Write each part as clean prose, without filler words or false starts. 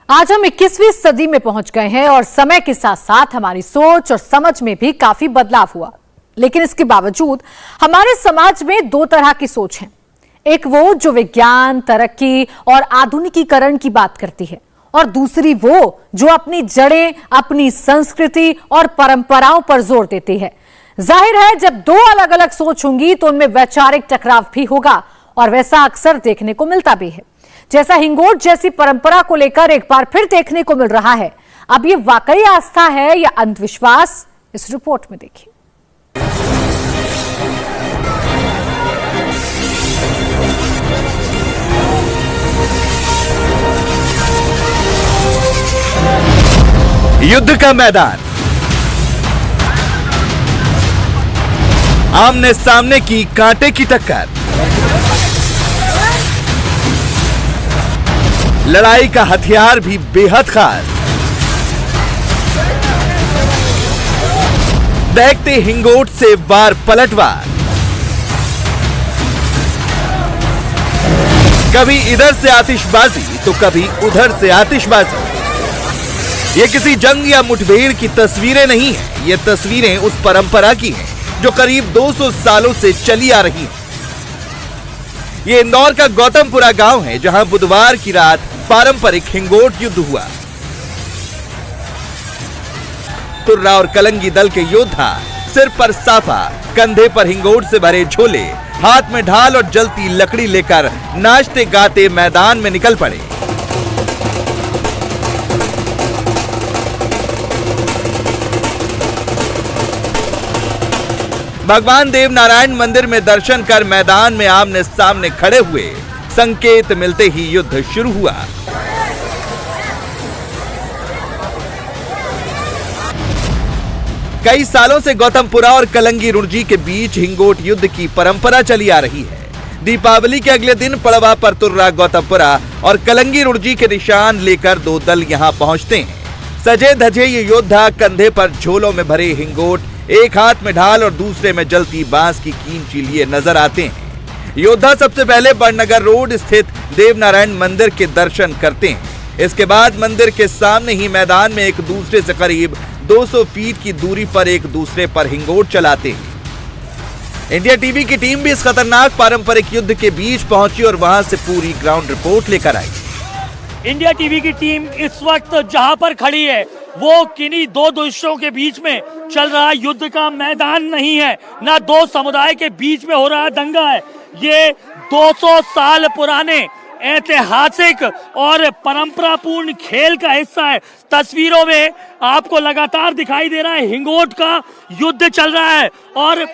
आज हम 21वीं सदी में पहुंच गए हैं और समय के साथ साथ हमारी सोच और समझ में भी काफी बदलाव हुआ। लेकिन इसके बावजूद हमारे समाज में दो तरह की सोच है। एक वो जो विज्ञान, तरक्की और आधुनिकीकरण की बात करती है, और दूसरी वो जो अपनी जड़ें, अपनी संस्कृति और परंपराओं पर जोर देती है। जाहिर है, जब दो अलग अलग सोच होंगी तो उनमें वैचारिक टकराव भी होगा, और वैसा अक्सर देखने को मिलता भी है, जैसा हिंगोट जैसी परंपरा को लेकर एक बार फिर देखने को मिल रहा है। अब ये वाकई आस्था है या अंधविश्वास, इस रिपोर्ट में देखिए। युद्ध का मैदान, आमने सामने की कांटे की टक्कर, लड़ाई का हथियार भी बेहद खास। देखते हिंगोट से वार पलटवार, कभी इधर से आतिशबाजी तो कभी उधर से आतिशबाजी। ये किसी जंग या मुठभेड़ की तस्वीरें नहीं है, ये तस्वीरें उस परंपरा की हैं जो करीब 200 सालों से चली आ रही है। ये इंदौर का गौतमपुरा गांव है, जहां बुधवार की रात पारंपरिक हिंगोट युद्ध हुआ। तुर्रा और कलंगी दल के योद्धा सिर पर साफा, कंधे पर हिंगोट से भरे झोले, हाथ में ढाल और जलती लकड़ी लेकर नाचते गाते मैदान में निकल पड़े। भगवान देव नारायण मंदिर में दर्शन कर मैदान में आमने सामने खड़े हुए। संकेत मिलते ही युद्ध शुरू हुआ। कई सालों से गौतमपुरा और कलंगी रुणजी के बीच हिंगोट युद्ध की परंपरा चली आ रही है। दीपावली के अगले दिन पड़वा पर तुर्रा, गौतमपुरा और कलंगी रुणजी के निशान लेकर दो दल यहां पहुंचते हैं। सजे धजे ये योद्धा कंधे पर झोलों में भरे हिंगोट, एक हाथ में ढाल और दूसरे में जलती बांस की कींची लिए नजर आते हैं। योद्धा सबसे पहले बड़नगर रोड स्थित देवनारायण मंदिर के दर्शन करते हैं। इसके बाद मंदिर के सामने ही मैदान में एक दूसरे से करीब 200 फीट की दूरी पर एक दूसरे पर हिंगोट चलाते हैं। इंडिया टीवी की टीम भी इस खतरनाक पारंपरिक युद्ध के बीच पहुंची और वहां से पूरी ग्राउंड रिपोर्ट लेकर आई। इंडिया टीवी की टीम इस वक्त जहां पर खड़ी है वो किन्हीं दो देशों के बीच में चल रहा युद्ध का मैदान नहीं है, ना दो समुदाय के बीच में हो रहा दंगा है। ये 200 साल पुराने ऐतिहासिक और परंपरापूर्ण खेल का हिस्सा है। तस्वीरों में आपको लगातार दिखाई दे रहा है हिंगोट का युद्ध चल रहा है, और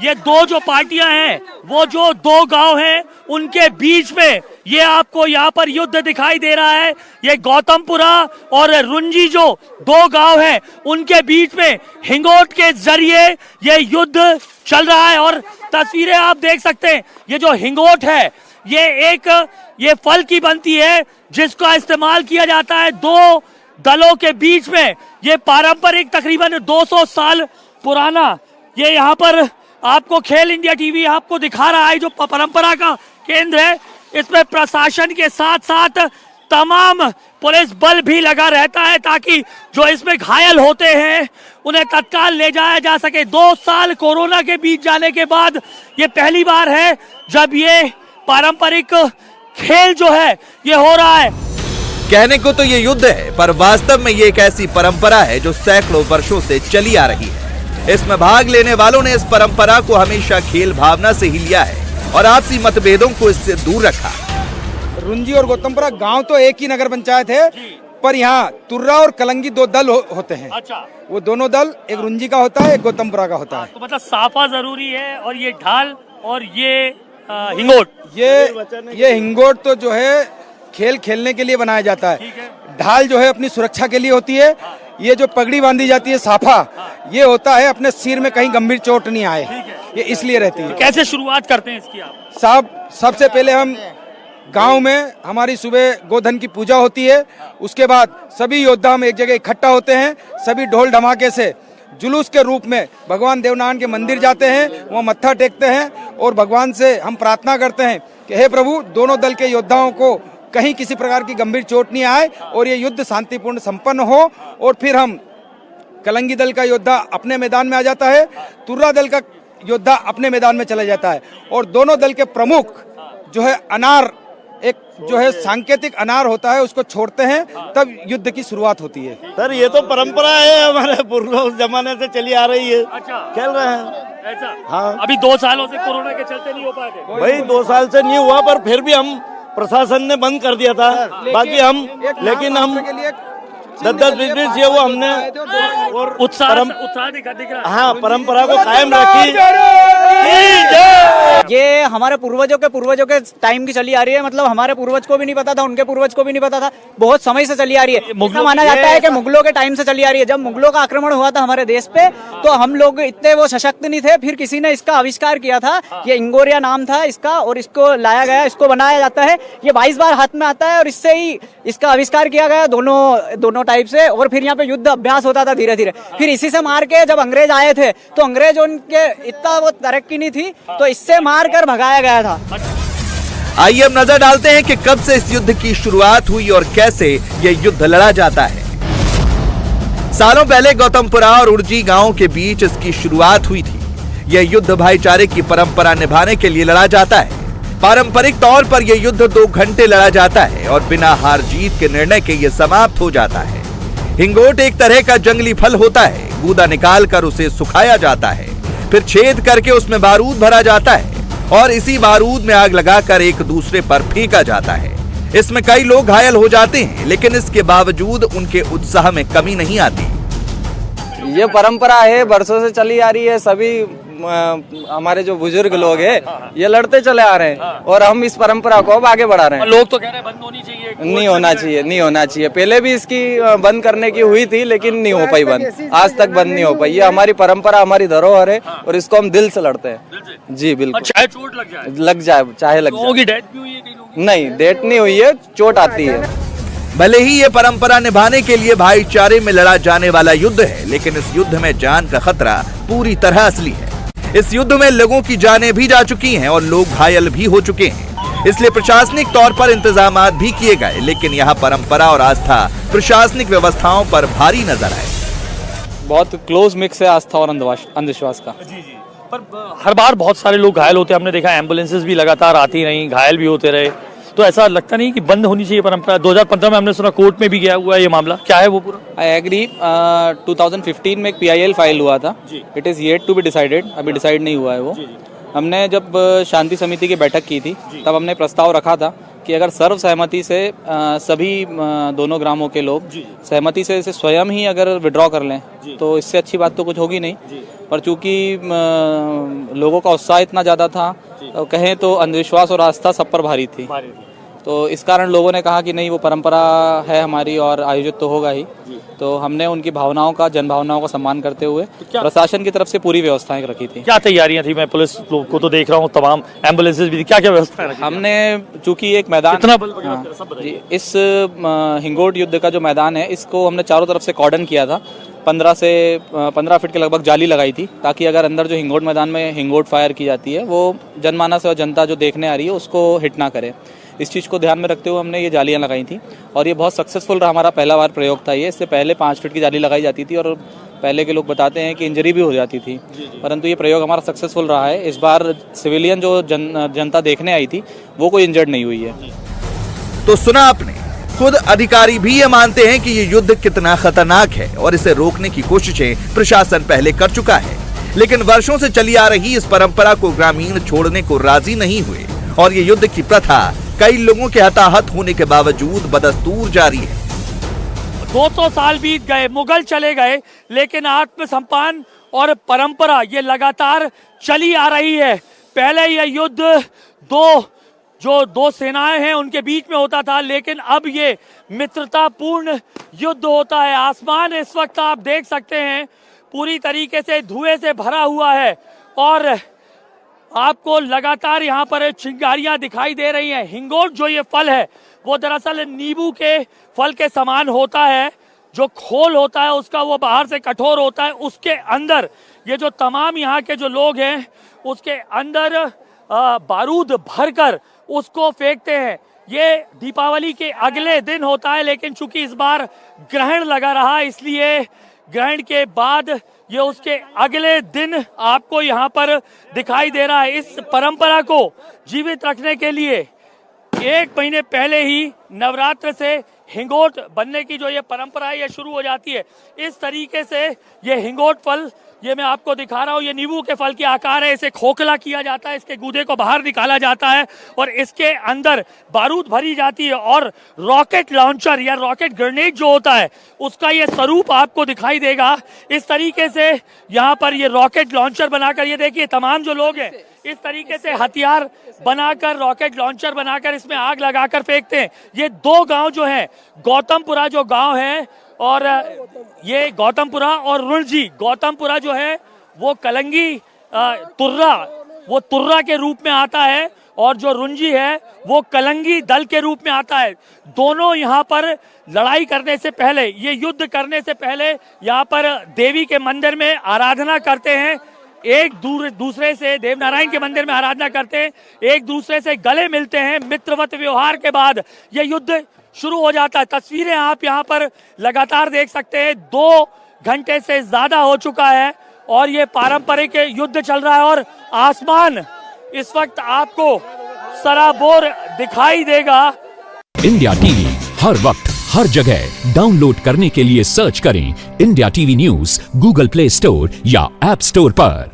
ये दो जो पार्टियां हैं, वो जो दो गांव हैं, उनके बीच में ये आपको यहाँ पर युद्ध दिखाई दे रहा है। ये गौतमपुरा और रुणजी जो दो गांव हैं, उनके बीच में हिंगोट के जरिए ये युद्ध चल रहा है। और तस्वीरें आप देख सकते हैं, ये जो हिंगोट है ये फल की बनती है, जिसका इस्तेमाल किया जाता है दो दलों के बीच में। ये पारंपरिक तकरीबन 200 साल पुराना ये यहाँ पर आपको खेल इंडिया टीवी आपको दिखा रहा है, जो परंपरा का केंद्र है। इसमें प्रशासन के साथ साथ तमाम पुलिस बल भी लगा रहता है, ताकि जो इसमें घायल होते हैं उन्हें तत्काल ले जाया जा सके। 2 साल कोरोना के बीच जाने के बाद ये पहली बार है जब ये पारंपरिक खेल जो है ये हो रहा है। कहने को तो ये युद्ध है, पर वास्तव में ये एक ऐसी परंपरा है जो सैकड़ों वर्षों से चली आ रही है। इसमें भाग लेने वालों ने इस परंपरा को हमेशा खेल भावना से ही लिया है और आपसी मतभेदों को इससे दूर रखा। रुणजी और गौतमपुरा गांव तो एक ही नगर पंचायत है, पर यहाँ तुर्रा और कलंगी दो दल होते हैं। अच्छा, वो दोनों दल, एक रुणजी का होता है, एक गौतमपुरा का होता है। तो मतलब साफा जरूरी है, और ये ढाल और ये हिंगोट, ये हिंगोट तो जो है खेल खेलने के लिए बनाया जाता है। ढाल जो है अपनी सुरक्षा के लिए होती है। ये जो पगड़ी बांधी जाती है साफा, ये होता है अपने सिर में कहीं गंभीर चोट नहीं आए, ये इसलिए रहती है। कैसे शुरुआत करते हैं इसकी आप? साहब, सबसे पहले हम गांव में हमारी सुबह गोधन की पूजा होती है। उसके बाद सभी योद्धा हम एक जगह इकट्ठा होते हैं। सभी ढोल धमाके से जुलूस के रूप में भगवान देवनारायण के मंदिर जाते हैं, वहाँ मत्था टेकते हैं और भगवान से हम प्रार्थना करते हैं कि हे प्रभु, दोनों दल के योद्धाओं को कहीं किसी प्रकार की गंभीर चोट नहीं आए और ये युद्ध शांतिपूर्ण संपन्न हो, और फिर हम कलंगी दल का योद्धा अपने मैदान में आ जाता है, तुर्रा दल का योद्धा अपने मैदान में चला जाता है, और दोनों दल के प्रमुख जो है अनार, एक जो है सांकेतिक अनार होता है, उसको छोड़ते हैं, तब युद्ध की शुरुआत होती है। सर ये तो परंपरा है, हमारे पूर्व जमाने से चली आ रही है। अच्छा, खेल रहे हैं ऐसा। हाँ। अभी 2 सालों से कोरोना के चलते नहीं हो पाए थे भाई, 2 साल से नहीं हुआ, पर फिर भी हम प्रशासन ने बंद कर दिया था। बाकी हम, लेकिन हम 10-10 20 ये वो हमने और उत्साह दिख रहा है। हाँ, परंपरा को कायम रखी। ये हमारे पूर्वजों के टाइम की चली आ रही है। मतलब हमारे पूर्वज को भी नहीं पता था, उनके पूर्वज को भी नहीं पता था, बहुत समय से चली आ रही है। ऐसा माना जाता है कि मुगलों के टाइम से चली आ रही है। जब मुगलों का आक्रमण हुआ था हमारे देश पे, तो हम लोग इतने वो सशक्त नहीं थे, फिर किसी ने इसका आविष्कार किया था, ये इंगोरिया नाम था इसका, और इसको लाया गया, इसको बनाया जाता है। ये 22 बार हाथ में आता है और इससे ही इसका आविष्कार किया गया दोनों टाइप से। और फिर यहाँ पे युद्ध अभ्यास होता था धीरे धीरे। फिर इसी से मार के जब अंग्रेज आए थे, तो अंग्रेज उनके इतना वो तरक्की नहीं थी, तो इससे मार कर भगाया गया था। आइए अब नजर डालते हैं कि कब से इस युद्ध की शुरुआत हुई और कैसे यह युद्ध लड़ा जाता है। सालों पहले गौतमपुरा और उर्जी गांव के बीच इसकी शुरुआत हुई थी। यह युद्ध भाईचारे की परंपरा निभाने के लिए लड़ा जाता है। पारंपरिक तौर पर यह युद्ध 2 घंटे लड़ा जाता है और बिना हार जीत के निर्णय के यह समाप्त हो जाता है। हिंगोट एक तरह का जंगली फल होता है। गूदा निकालकर उसे सुखाया जाता है, फिर छेद करके उसमें बारूद भरा जाता है और इसी बारूद में आग लगाकर एक दूसरे पर फेंका जाता है। इसमें कई लोग घायल हो जाते हैं, लेकिन इसके बावजूद उनके उत्साह में कमी नहीं आती। ये परंपरा है, वर्षों से चली आ रही है। सभी हमारे जो बुजुर्ग लोग हैं, ये लड़ते चले आ रहे हैं और हम इस परंपरा को अब आगे बढ़ा रहे हैं। लोग तो कह रहे हैं बंद होनी चाहिए। नहीं होना चाहिए। पहले भी इसकी बंद करने की हुई थी, लेकिन नहीं हो पाई बंद, आज तक बंद नहीं हो पाई। ये हमारी परंपरा, हमारी धरोहर है और इसको हम दिल से लड़ते हैं। जी बिल्कुल। चाहे चोट लग जाए, चाहे लग लोगों की डेथ भी हुई है कई लोगों की। नहीं, डेथ नहीं हुई है, चोट आती है। भले ही ये परंपरा निभाने के लिए भाईचारे में लड़ा जाने वाला युद्ध है, लेकिन इस युद्ध में जान का खतरा पूरी तरह असली है। इस युद्ध में लोगों की जानें भी जा चुकी हैं और लोग घायल भी हो चुके हैं। इसलिए प्रशासनिक तौर पर इंतजाम भी किए गए, लेकिन यहाँ परंपरा और आस्था प्रशासनिक व्यवस्थाओं पर भारी नजर आए। बहुत क्लोज मिक्स है आस्था और अंधविश्वास का। पर हर बार बहुत सारे लोग घायल होते हैं। हमने देखा एम्बुलेंसेज भी लगातार आती रही, घायल भी होते रहे। तो ऐसा लगता नहीं कि बंद होनी चाहिए परंपरा? 2015 में हमने सुना कोर्ट में भी गया हुआ है ये मामला, क्या है वो पूरा? I agree. 2015 में एक PIL फाइल हुआ था। It is yet to be decided, अभी डिसाइड नहीं हुआ है वो। हमने जब शांति समिति की बैठक की थी, तब हमने प्रस्ताव रखा था कि अगर सर्व सहमति से सभी दोनों ग्रामों के लोग सहमति से इसे स्वयं ही अगर विड्रॉ कर लें, तो इससे अच्छी बात तो कुछ होगी नहीं। पर चूंकि लोगों का उत्साह इतना ज़्यादा था, कहें तो अंधविश्वास और आस्था सब पर भारी थी, तो इस कारण लोगों ने कहा कि नहीं, वो परंपरा है हमारी और आयोजित तो होगा ही। तो हमने उनकी भावनाओं का, जन भावनाओं का सम्मान करते हुए प्रशासन की तरफ से पूरी व्यवस्थाएं रखी थी। क्या तैयारियां थी? मैं पुलिस लोग को तो देख रहा हूँ, तमाम एम्बुलेंसेज भी थी, क्या क्या व्यवस्था रखी? हमने चूंकि एक मैदान, कितना बल सब बताइए। इस हिंगोट युद्ध का जो मैदान है, इसको हमने चारों तरफ से कॉर्डन किया था। 15 फीट के लगभग जाली लगाई थी, ताकि अगर अंदर जो हिंगोट मैदान में हिंगोट फायर की जाती है, वो जनमानस और जनता जो देखने आ रही है उसको हिट ना करे। इस चीज़ को ध्यान में रखते हुए हमने ये जालियां लगाई थी और ये बहुत सक्सेसफुल रहा। हमारा पहला बार प्रयोग था ये। इससे पहले 5 फीट की जाली लगाई जाती थी और पहले के लोग बताते हैं कि इंजरी भी हो जाती थी, परंतु ये प्रयोग हमारा सक्सेसफुल रहा है। इस बार सिविलियन जो जनता देखने आई थी, वो कोई इंजर्ड नहीं हुई है। तो सुना आपने, खुद अधिकारी भी ये मानते हैं कि ये युद्ध कितना खतरनाक है और इसे रोकने की कोशिशें प्रशासन पहले कर चुका है, लेकिन वर्षों से चली आ रही इस परंपरा को ग्रामीण छोड़ने को राजी नहीं हुए और ये युद्ध की प्रथा कई लोगों के हताहत होने के बावजूद बदस्तूर जारी है। 200 साल बीत गए, मुगल चले गए, लेकिन आत्मसम्मान और परंपरा ये लगातार चली आ रही है। पहले यह युद्ध दो सेनाएं हैं उनके बीच में होता था, लेकिन अब ये मित्रतापूर्ण युद्ध होता है। आसमान इस वक्त आप देख सकते हैं पूरी तरीके से धुएं से भरा हुआ है और आपको लगातार यहाँ पर चिंगारियां दिखाई दे रही हैं। हिंगोट जो ये फल है, वो दरअसल नींबू के फल के समान होता है। जो खोल होता है उसका, वो बाहर से कठोर होता है। उसके अंदर ये जो तमाम यहाँ के जो लोग हैं, उसके अंदर बारूद भरकर उसको फेंकते हैं। ये दीपावली के अगले दिन होता है, लेकिन चूंकि इस बार ग्रहण लगा रहा, इसलिए ग्रहण के बाद ये उसके अगले दिन आपको यहाँ पर दिखाई दे रहा है। इस परंपरा को जीवित रखने के लिए 1 महीने पहले ही नवरात्र से हिंगोट बनने की जो ये परंपरा है ये शुरू हो जाती है। इस तरीके से ये हिंगोट फल, ये मैं आपको दिखा रहा हूँ, ये नींबू के फल के आकार है। इसे खोखला किया जाता है, इसके गूदे को बाहर निकाला जाता है और इसके अंदर बारूद भरी जाती है और रॉकेट लॉन्चर या रॉकेट ग्रेनेड जो होता है उसका ये स्वरूप आपको दिखाई देगा। इस तरीके से यहाँ पर ये रॉकेट लॉन्चर बनाकर, ये देखिए तमाम जो लोग हैं इस तरीके से हथियार बनाकर, रॉकेट लॉन्चर बनाकर इसमें आग लगाकर फेंकते हैं। ये 2 गांव जो है, गौतमपुरा जो गांव है और ये गौतमपुरा और रुणजी। गौतमपुरा जो है वो कलंगी तुर्रा के रूप में आता है और जो रुंजी है वो कलंगी दल के रूप में आता है। दोनों यहाँ पर लड़ाई करने से पहले, ये युद्ध करने से पहले यहाँ पर देवी के मंदिर में आराधना करते हैं, एक दूसरे से देवनारायण के मंदिर में आराधना करते हैं, एक दूसरे से गले मिलते हैं। मित्रवत व्यवहार के बाद ये युद्ध शुरू हो जाता है। तस्वीरें आप यहाँ पर लगातार देख सकते हैं, 2 घंटे से ज्यादा हो चुका है और ये पारंपरिक युद्ध चल रहा है और आसमान इस वक्त आपको सराबोर दिखाई देगा। इंडिया टीवी हर वक्त हर जगह डाउनलोड करने के लिए सर्च करें India TV news Google play store या ऐप स्टोर पर।